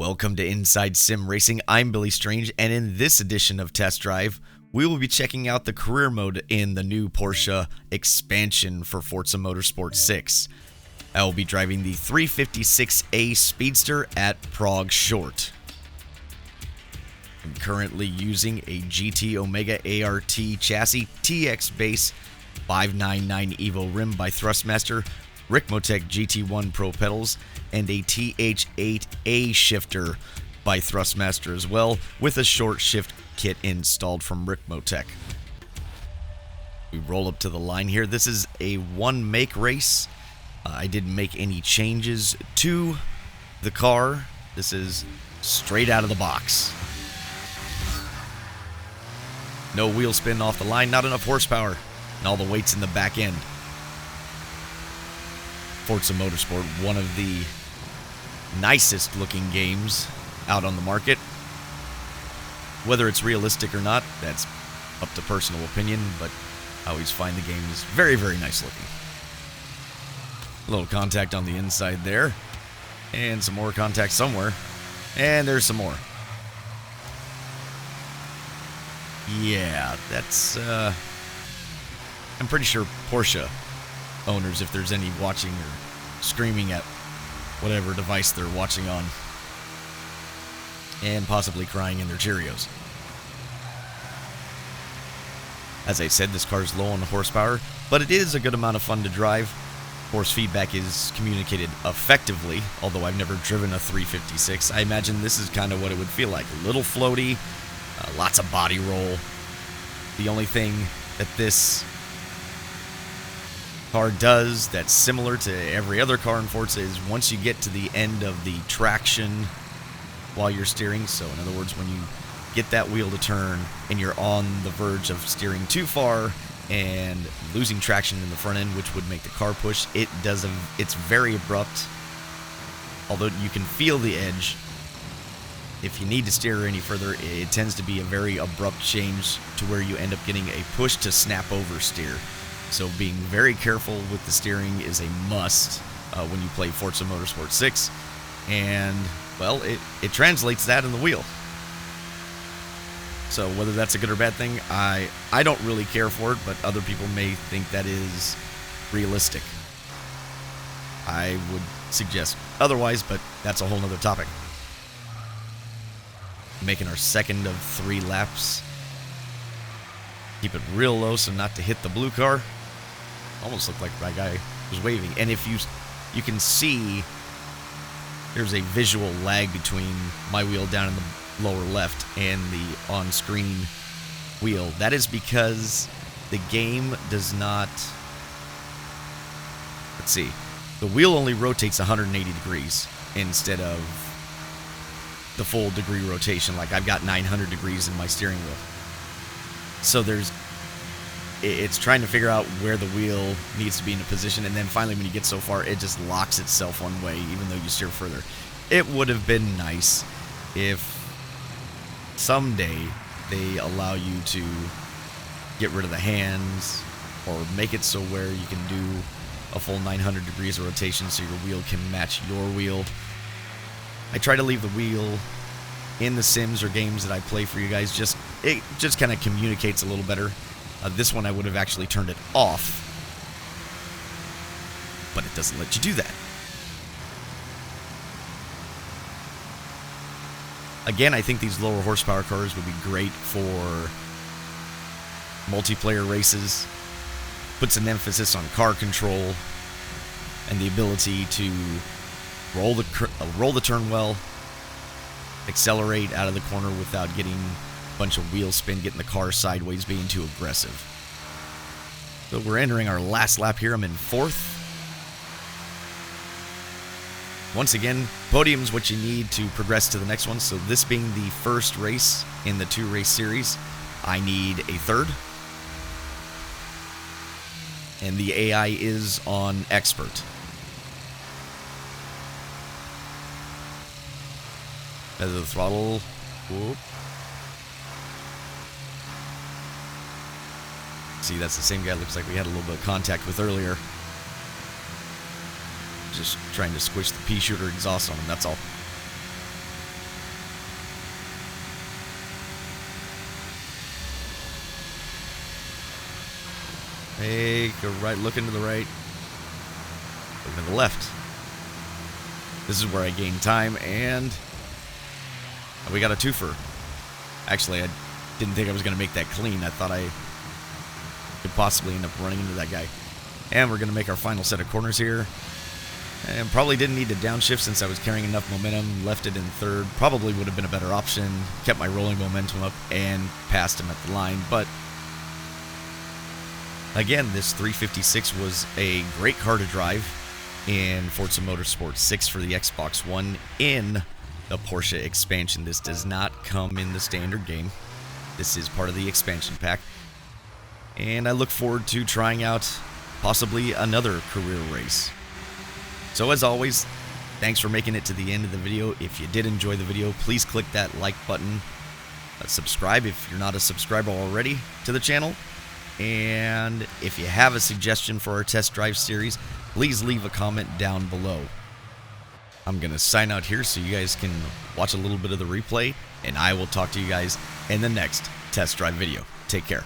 Welcome to Inside Sim Racing. I'm Billy Strange, and in this edition of Test Drive, we will be checking out the career mode in the new Porsche expansion for Forza Motorsport 6. I will be driving the 356A Speedster at Prague Short. I'm currently using a GT Omega ART chassis, TX base, 599 Evo rim by Thrustmaster, Ricmotech GT1 Pro pedals, and a TH8A shifter by Thrustmaster as well, with a short shift kit installed from Ricmotech. We roll up to the line here. This is a one-make race. I didn't make any changes to the car. This is straight out of the box. No wheel spin off the line, not enough horsepower, and all the weight's in the back end. Forza Motorsport, one of the nicest looking games out on the market. Whether it's realistic or not, that's up to personal opinion, but I always find the game is very, very nice looking. A little contact on the inside there, and some more contact somewhere, and there's some more. Yeah, that's, I'm pretty sure Porsche owners, if there's any watching or screaming at whatever device they're watching on, and possibly crying in their Cheerios. As I said, this car is low on horsepower, but it is a good amount of fun to drive. Force feedback is communicated effectively, although I've never driven a 356. I imagine this is kind of what it would feel like. A little floaty, lots of body roll. The only thing that this car does that's similar to every other car in Forza is once you get to the end of the traction while you're steering, so in other words, when you get that wheel to turn and you're on the verge of steering too far and losing traction in the front end, which would make the car push, it's very abrupt, although you can feel the edge. If you need to steer any further, it tends to be a very abrupt change to where you end up getting a push to snap over steer. So being very careful with the steering is a must when you play Forza Motorsport 6. And, well, it translates that in the wheel. So whether that's a good or bad thing, I don't really care for it, but other people may think that is realistic. I would suggest otherwise, but that's a whole nother topic. Making our second of 3 laps. Keep it real low so not to hit the blue car. Almost looked like that guy was waving. And if you can see there's a visual lag between my wheel down in the lower left and the on-screen wheel. That is because the game does not... Let's see. The wheel only rotates 180 degrees instead of the full degree rotation. Like I've got 900 degrees in my steering wheel. So it's trying to figure out where the wheel needs to be in a position, and then finally when you get so far, it just locks itself one way, even though you steer further. It would have been nice if someday they allow you to get rid of the hands, or make it so where you can do a full 900 degrees of rotation so your wheel can match your wheel. I try to leave the wheel in the sims or games that I play for you guys. It just kind of communicates a little better. This one I would have actually turned it off, but it doesn't let you do that. Again, I think these lower horsepower cars would be great for multiplayer races. Puts an emphasis on car control and the ability to roll the turn well, accelerate out of the corner without getting a bunch of wheel spin, getting the car sideways, being too aggressive. So we're entering our last lap here. I'm in 4th. Once again, podium's what you need to progress to the next one. So this being the first race in the 2-race series, I need a 3rd. And the AI is on expert. As the throttle, whoop. See, that's the same guy looks like we had a little bit of contact with earlier. Just trying to squish the pea shooter exhaust on him, that's all. Take a right, look into the right, look to the left. This is where I gain time, and we got a twofer. Actually, I didn't think I was going to make that clean. I thought I could possibly end up running into that guy. And we're going to make our final set of corners here. And probably didn't need to downshift since I was carrying enough momentum. Left it in third. Probably would have been a better option. Kept my rolling momentum up and passed him at the line. But again, this 356 was a great car to drive in Forza Motorsport 6 for the Xbox One in the Porsche expansion. This does not come in the standard game. This is part of the expansion pack. And I look forward to trying out possibly another career race. So as always, thanks for making it to the end of the video. If you did enjoy the video, please click that like button. Subscribe if you're not a subscriber already to the channel. And if you have a suggestion for our test drive series, please leave a comment down below. I'm going to sign out here so you guys can watch a little bit of the replay, and I will talk to you guys in the next test drive video. Take care.